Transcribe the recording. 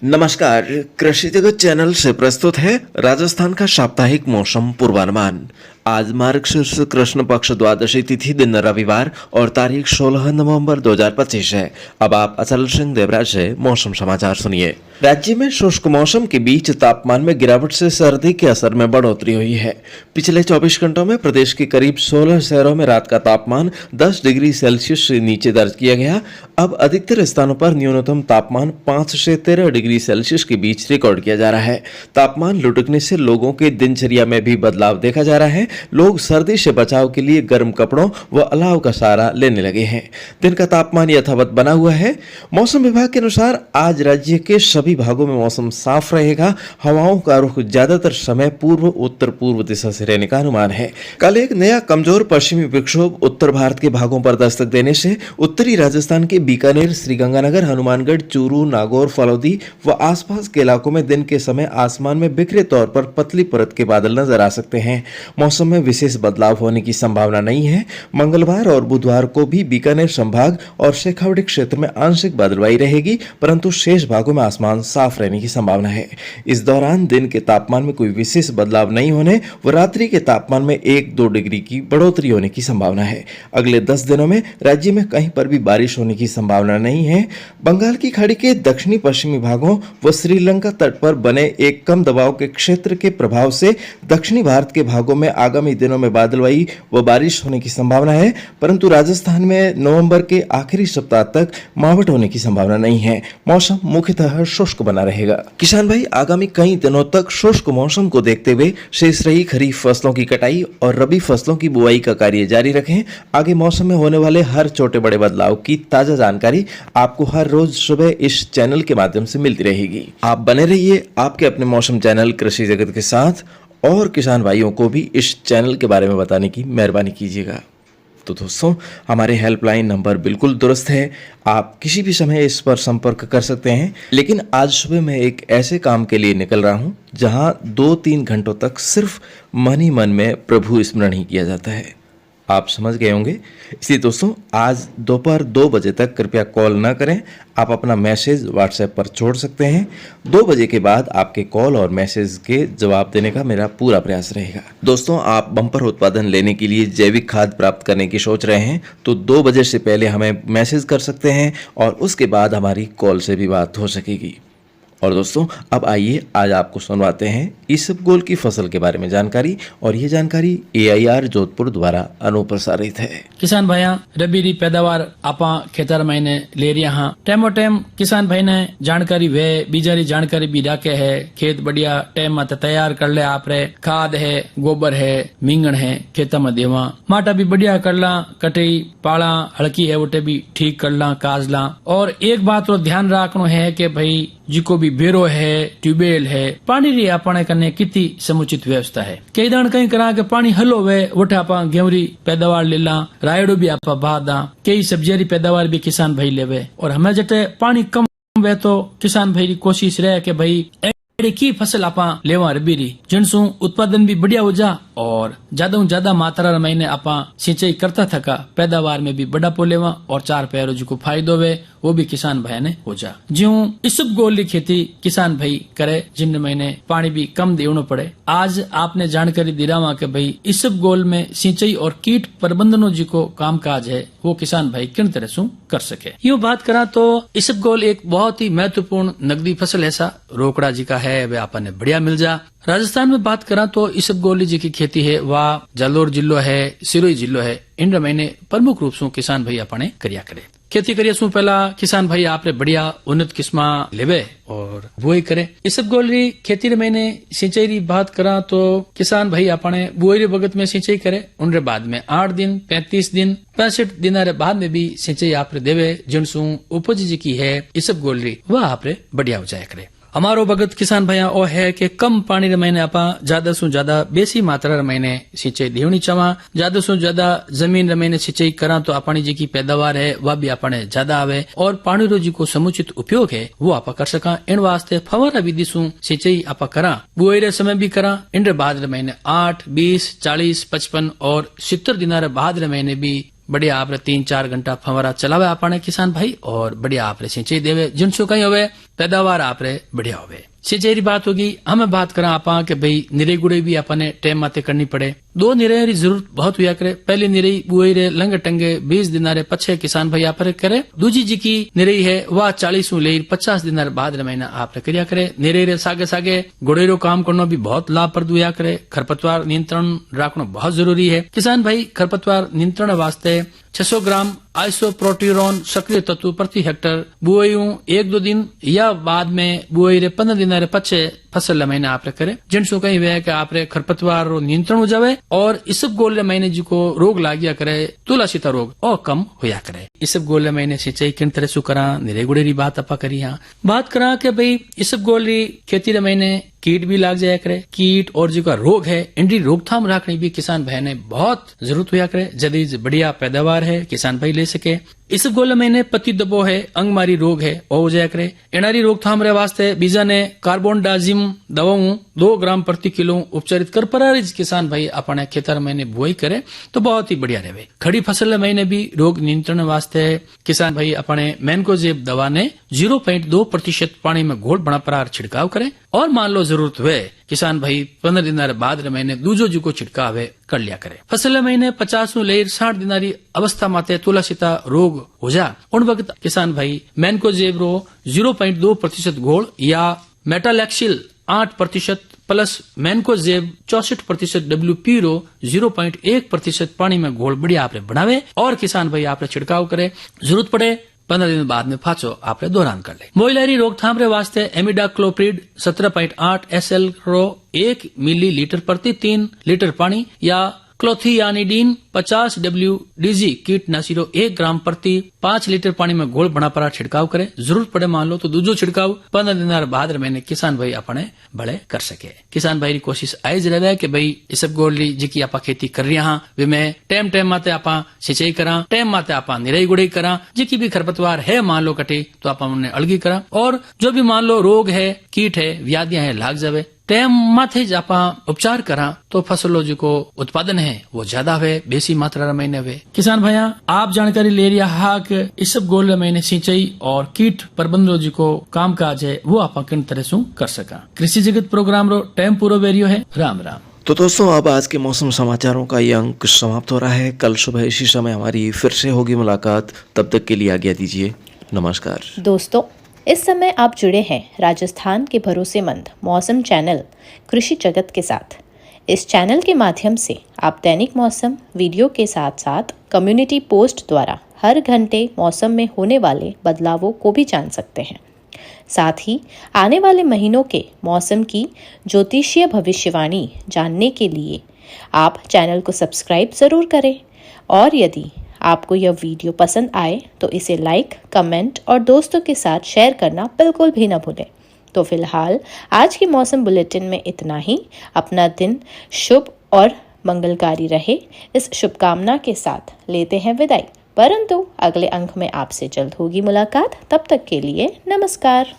नमस्कार, कृषि जगत चैनल से प्रस्तुत है राजस्थान का साप्ताहिक मौसम पूर्वानुमान। आज मार्गशीर्ष कृष्ण पक्ष द्वादशी तिथि दिन रविवार और तारीख 16 नवंबर 2025 है। अब आप अचल सिंह देवराज से मौसम समाचार सुनिए। राज्य में शुष्क मौसम के बीच तापमान में गिरावट से सर्दी के असर में बढ़ोतरी हुई है। पिछले 24 घंटों में प्रदेश के करीब 16 शहरों में रात का तापमान 10 डिग्री सेल्सियस से नीचे दर्ज किया गया। अब अधिकतर स्थानों पर न्यूनतम तापमान 5 से 13 डिग्री सेल्सियस के बीच रिकॉर्ड किया जा रहा है। तापमान लुढ़कने से लोगों के दिनचर्या में भी बदलाव देखा जा रहा है। लोग सर्दी से बचाव के लिए गर्म कपड़ों व अलाव का सहारा लेने लगे हैं। दिन का तापमान यथावत बना हुआ है। मौसम विभाग के अनुसार आज राज्य के सभी भागों में मौसम साफ रहेगा। हवाओं का रुख ज्यादातर समय पूर्व उत्तर पूर्व दिशा से रहने का अनुमान है। कल एक नया कमजोर पश्चिमी विक्षोभ उत्तर भारत के भागों पर दस्तक देने से उत्तरी राजस्थान के बीकानेर, श्रीगंगानगर, हनुमानगढ़, चूरू, नागौर, फलौदी व आसपास के इलाकों में दिन के समय आसमान में बिखरे तौर पर पतली परत के बादल नजर आ सकते हैं। मौसम में विशेष बदलाव होने की संभावना नहीं है। मंगलवार और बुधवार को भी बीकानेर संभाग और शेखावाटी क्षेत्र में आंशिक बादलवाई रहेगी, परंतु शेष भागों में आसमान साफ रहने की संभावना है। इस दौरान दिन के तापमान में कोई विशेष बदलाव नहीं होने व रात्रि के तापमान में 1-2 डिग्री की बढ़ोतरी होने की संभावना है। अगले 10 दिनों में राज्य में कहीं पर भी बारिश होने की संभावना नहीं है। बंगाल की खाड़ी के दक्षिणी पश्चिमी भागों व श्रीलंका तट पर बने एक कम दबाव के क्षेत्र के प्रभाव से दक्षिणी भारत के भागों में आगामी दिनों में बादलवाई व बारिश होने की संभावना है, परंतु राजस्थान में नवंबर के आखिरी सप्ताह तक मावठ होने की संभावना नहीं है। मौसम मुख्यतः शुष्क बना रहेगा। किसान भाई आगामी कई दिनों तक शुष्क मौसम को देखते हुए शेष रही खरीफ फसलों की कटाई और रबी फसलों की बुआई का कार्य जारी रखें। आगे मौसम में होने वाले हर छोटे बड़े बदलाव की ताजा जानकारी आपको हर रोज सुबह इस चैनल के माध्यम से मिलती रहेगी। आप बने रहिए आपके अपने मौसम चैनल कृषि जगत के साथ और किसान भाइयों को भी इस चैनल के बारे में बताने की मेहरबानी कीजिएगा। तो दोस्तों, हमारे हेल्पलाइन नंबर बिल्कुल दुरुस्त है। आप किसी भी समय इस पर संपर्क कर सकते हैं। लेकिन आज सुबह मैं एक ऐसे काम के लिए निकल रहा हूं जहां 2-3 घंटों तक सिर्फ मन ही मन में प्रभु स्मरण ही किया जाता है। आप समझ गए होंगे। इसलिए दोस्तों, आज दोपहर 2 बजे तक कृपया कॉल न करें। आप अपना मैसेज व्हाट्सएप पर छोड़ सकते हैं। 2 बजे के बाद आपके कॉल और मैसेज के जवाब देने का मेरा पूरा प्रयास रहेगा। दोस्तों, आप बम्पर उत्पादन लेने के लिए जैविक खाद प्राप्त करने की सोच रहे हैं तो 2 बजे से पहले हमें मैसेज कर सकते हैं और उसके बाद हमारी कॉल से भी बात हो सकेगी। और दोस्तों, अब आइए आज आपको सुनवाते हैं इसबगोल की फसल के बारे में जानकारी, और ये जानकारी AIR जोधपुर द्वारा अनुप्रसारित है। किसान भाइया, रबी री पैदावार आपा खेतर महीने ले रहा हाँ। टाइमो टाइम किसान भाई ने जानकारी वे बीजारी जानकारी भी रखे है। खेत बढ़िया टाइम में तैयार कर ले। आप रे खाद है, गोबर है, मींगण है, खेता में देवा माटा भी बढ़िया कर ला। कटई पाला हल्की है वोटे भी ठीक कर ला, काज ला। और एक बात और ध्यान रखना है कि भाई जिको भी बेरो है, ट्यूबवेल है, पानी री अपने करने कितनी समुचित व्यवस्था है। कई दान कहीं करा के पानी हलो वे वोटे आपा गेवरी पैदावार ले ला, रायडो भी आपा बादा, कई सब्जियां री पैदावार भी किसान भाई लेवे। और हमें जटे पानी कम वे तो किसान भाई की कोशिश रहे कि भाई की फसल आपा लेवा रबी री जिनसु उत्पादन भी बढ़िया हो जा और ज्यादा मात्रा महीने आपा सिंचाई करता थका पैदावार में भी बड़ा पो लेवा और 4 पैरों जो को फायदो वे वो भी किसान भाई ने हो जा। ज्यों इसबगोल की खेती किसान भाई करे जिन महीने पानी भी कम देना पड़े। आज आपने जानकारी दिलावा कि भाई इसबगोल में सिंचाई और कीट प्रबंधनों जी को काम काज है वो किसान भाई किन तरह से कर सके। यूँ बात करा तो इसबगोल एक बहुत ही महत्वपूर्ण नकदी फसल ऐसा रोकड़ा जी का है, वे आपने बढ़िया मिल जा। राजस्थान में बात करा तो इसबगोल जी की खेती है वह जालोर जिलो है, सिरोही जिलो है, इन महीने प्रमुख रूप से किसान भाई अपने करिया करे। खेती करिए सु पहला किसान भाई आपने बढ़िया उन्नत किस्मा लेवे और बुआई करे। इसबगोल री खेती रे मैंने सिंचाई री बात करा तो किसान भाई अपने बुआई रे वक्त में सिंचाई करे। उनरे बाद में 8 दिन, 35 दिन, 65 दिन रे बाद में भी सिंचाई आपने देवे जिनसु उपज जी की है इसबगोल री वह आपने बढ़िया हो जाए करे। हमारो भगत किसान भैया ओ है कि कम पानी रे महीने आपा ज्यादा से ज्यादा बेसी मात्रा रे महीने सिंचाई देवनी चावा। ज्यादा से ज्यादा जमीन रे महीने सिंचाई करा तो अपनी जी की पैदावार है वह भी अपने ज्यादा आवे और पानी रो जी को समुचित उपयोग है वो आपा कर सका। इन वास्ते फवारा विधि सु सिंचाई आपा करा। बुआई रे समय भी करा। इन बाद रे महीने 8, 20, 40, 55 और 70 दिन रे बाद रे महीने भी बढ़िया आपरे 3-4 घंटा फंवरा चलावे आपने किसान भाई और बढ़िया आपरे सिंचाई देवे जिनसो कहीं होवे पैदावार आपरे बढ़िया होवे। सिंचाई की बात होगी, हमें बात करा आपा के भाई निराई गुड़ाई भी आपने टाइम माते करनी पड़े। 2 निराई की जरूरत बहुत हुआ करे। पहली निराई बुआई रे लंग टंगे 20 दिनारे पछे किसान भाई आप करे। दूजी जी की निराई है वह 40 ले 50 दिनार बाद महीना आप करिया करे। निराई रे सागे सागे गुड़ाई रो काम करना भी बहुत लाभप्रद हुआ करे। खरपतवार नियंत्रण रखना बहुत जरूरी है। किसान भाई खरपतवार नियंत्रण वास्ते 600 ग्राम आइसोप्रोट्यूरॉन सक्रिय तत्व प्रति हेक्टर बुआई 1-2 दिन या बाद में बुआई रे 15 दिन पछे फसल महीने आप करे। जिनसो कहीं वे कि आप खरपतवार रो नियंत्रण हो जावे और इसब गोल महीने जी को रोग लागिया करे तुलासीता रोग और कम होया करे। इसब गोल महीने सिंचाई किन तरह सु करा निराई गुड़ाई री बात आपा करी। हाँ बात करा के भाई इसब गोल री खेती रे महीने कीट भी लाग जाया करे। कीट और जो का रोग है इनकी रोकथाम रखनी भी किसान भाई ने बहुत जरूरत हुआ करे। जल्दी बढ़िया पैदावार है किसान भाई ले सके। इस गोल महीने पत्ती दबो है अंगमारी रोग है वो हो जाया करे। इनारी रोकथाम रे वास्ते बीजा ने कार्बोनडाजिम दवाओं 2 ग्राम प्रति किलो उपचारित कर परारिज किसान भाई अपने खेतर महीने बुआई करे तो बहुत ही बढ़िया रहे। खड़ी फसल महीने भी रोग नियंत्रण वास्ते किसान भाई अपने मैनकोजेब दवा ने 0.2% पानी में घोल बना परार छिड़काव करे और मान लो जरूरत हुए किसान भाई 15 दिन बाद महीने दूजो जी को छिड़काव कर लिया करे। फसल महीने 50 लेर 60 दिनारी अवस्था माते तुलासीता रोग हो जा उन वक्त किसान भाई मैनकोजेब रो 0.2% घोल या मेटालैक्सिल 8% प्लस मैनकोजेब 64% WP रो 0.1% पानी में घोल बढ़िया आपने बनावे और किसान भाई आपने छिड़काव करे। जरूरत पड़े 15 दिन बाद में फाचो आपने दोहरान कर ले। मोइलरी रोकथाम रे वास्ते एमिडाक्लोप्रिड 17.8 SL रो 1 मिलीलीटर प्रति 3 लीटर पानी या क्लोथियानिडीन 50 WDG कीटनाशी 1 ग्राम प्रति 5 लीटर पानी में घोल बना परा छिड़काव करे। जरूरत पड़े मान लो तो दूजो छिड़काव 15 दिन बाद महीने किसान भाई अपने बड़े कर सके। किसान भाई की कोशिश आइज रहे कि भाई इस सब गोली जी आपा खेती कर रही हाँ वे में टाइम माते आपा सिंचाई करा टाइम माते आपा निराई गुड़ाई करा। जी भी खरपतवार है मान लो कटे तो आपा उन्हें अलगी करा और जो भी मान लो रोग है कीट है व्याधियां है लाग जावे टाइम माथे जापा उपचार करा तो फसलों जो को उत्पादन है वो ज्यादा हुए बेसी मात्रा महीने हुए। किसान भैया आप जानकारी ले रहा है कि इस सब गोल महीने सिंचाई और कीट प्रबंधन जी को काम काज है वो आप किन तरह से कर सका। कृषि जगत प्रोग्राम रो टाइम पूरा वेरियो है। राम राम। तो दोस्तों अब आज के मौसम समाचारों का ये अंक समाप्त हो रहा है। कल सुबह इसी समय हमारी फिर से होगी मुलाकात। तब तक के लिए आज्ञा दीजिए। नमस्कार। दोस्तों इस समय आप जुड़े हैं राजस्थान के भरोसेमंद मौसम चैनल कृषि जगत के साथ। इस चैनल के माध्यम से आप दैनिक मौसम वीडियो के साथ साथ कम्युनिटी पोस्ट द्वारा हर घंटे मौसम में होने वाले बदलावों को भी जान सकते हैं। साथ ही आने वाले महीनों के मौसम की ज्योतिषीय भविष्यवाणी जानने के लिए आप चैनल को सब्सक्राइब ज़रूर करें और यदि आपको यह वीडियो पसंद आए तो इसे लाइक, कमेंट और दोस्तों के साथ शेयर करना बिल्कुल भी न भूलें। तो फिलहाल आज की मौसम बुलेटिन में इतना ही। अपना दिन शुभ और मंगलकारी रहे इस शुभकामना के साथ लेते हैं विदाई, परंतु अगले अंक में आपसे जल्द होगी मुलाकात। तब तक के लिए नमस्कार।